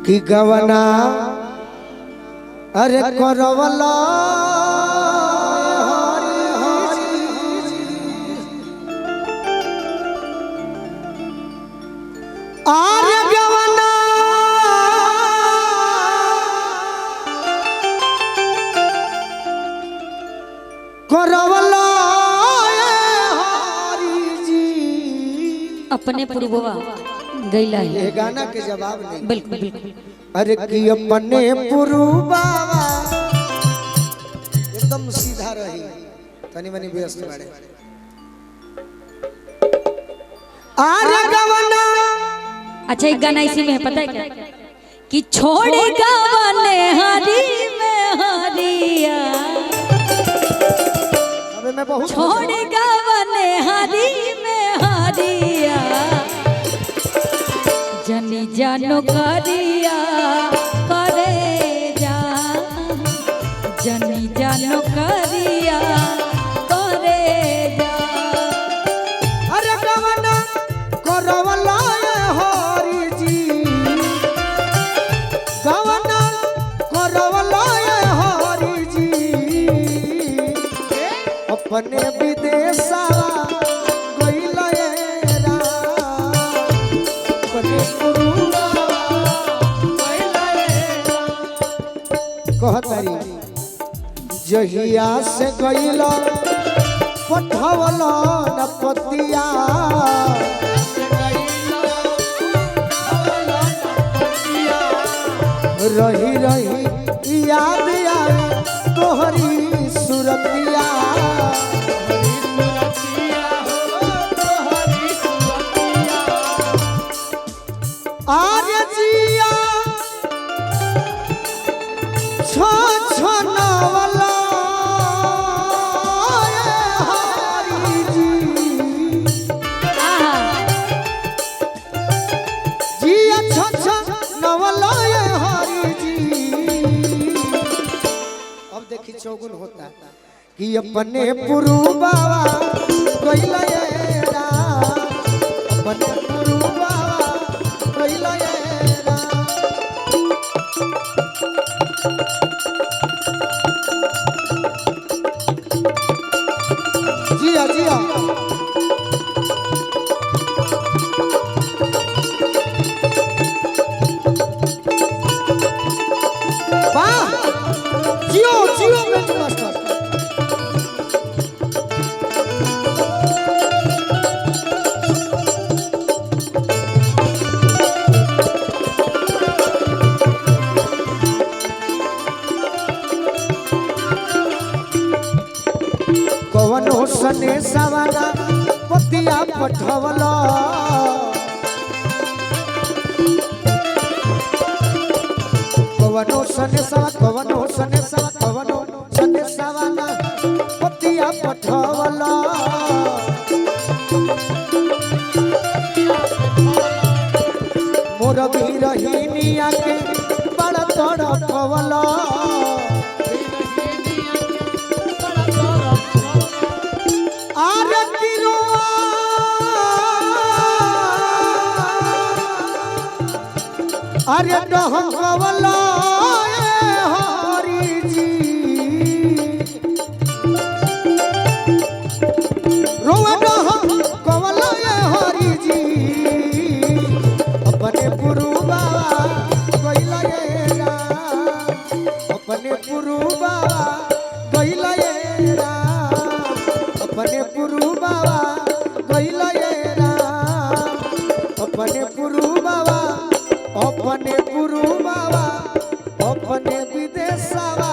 कि गवना अरे करवला आरे गवना करवला अपने पुरबवा गैला है। ये गाना के जवाब नहीं। बिल्कुल बिल्कुल। अरे कि अपने पुरबवा एकदम सीधा रही तनी मनी व्यस्त बाड़े। आरे गवना अच्छा एक गाना इसी में है पता है क्या कि छोड़े गवने हरी में हरिया अबे मैं बहुत छोड़े गवने हरी में हरिया जनी जानो करिया करे जा जनी जानो करिया करे जा। अरे गवना करवला हरि जी गवना करवला हरि जी अपने विदेशा गइला रा अपने पुरुवा गइला रा कहतरी जहिया से गइला पठवला न पतिया रही रही याद आई तोहरी सुरतिया आर्य जिया छो छो नवला हरि जी जिया छो छो नवला हरि जी। अब देखी चौगुन होता कि अपने पुरुबवा गइला रा अपने पुरुबवा गइला रा। जिया जिया वाह जियो जियो बेंच मास्टर कवनो सने सवाना पतिया पठवला कवनो सने सवा कवनो सने सवा कवनो सने सवाना पतिया पठवला मोर बीरहीनिया के बड़ा तड़पवला अरे डहकवला हरि जी रोवा डहकवला हरि जी अपने पुरुबवा गइला रा अपने पुरुबवा गइला रा अपने पुरुबवा गइला रा अपने पुरुबवा अपने पुरुबवा अपने विदेशवा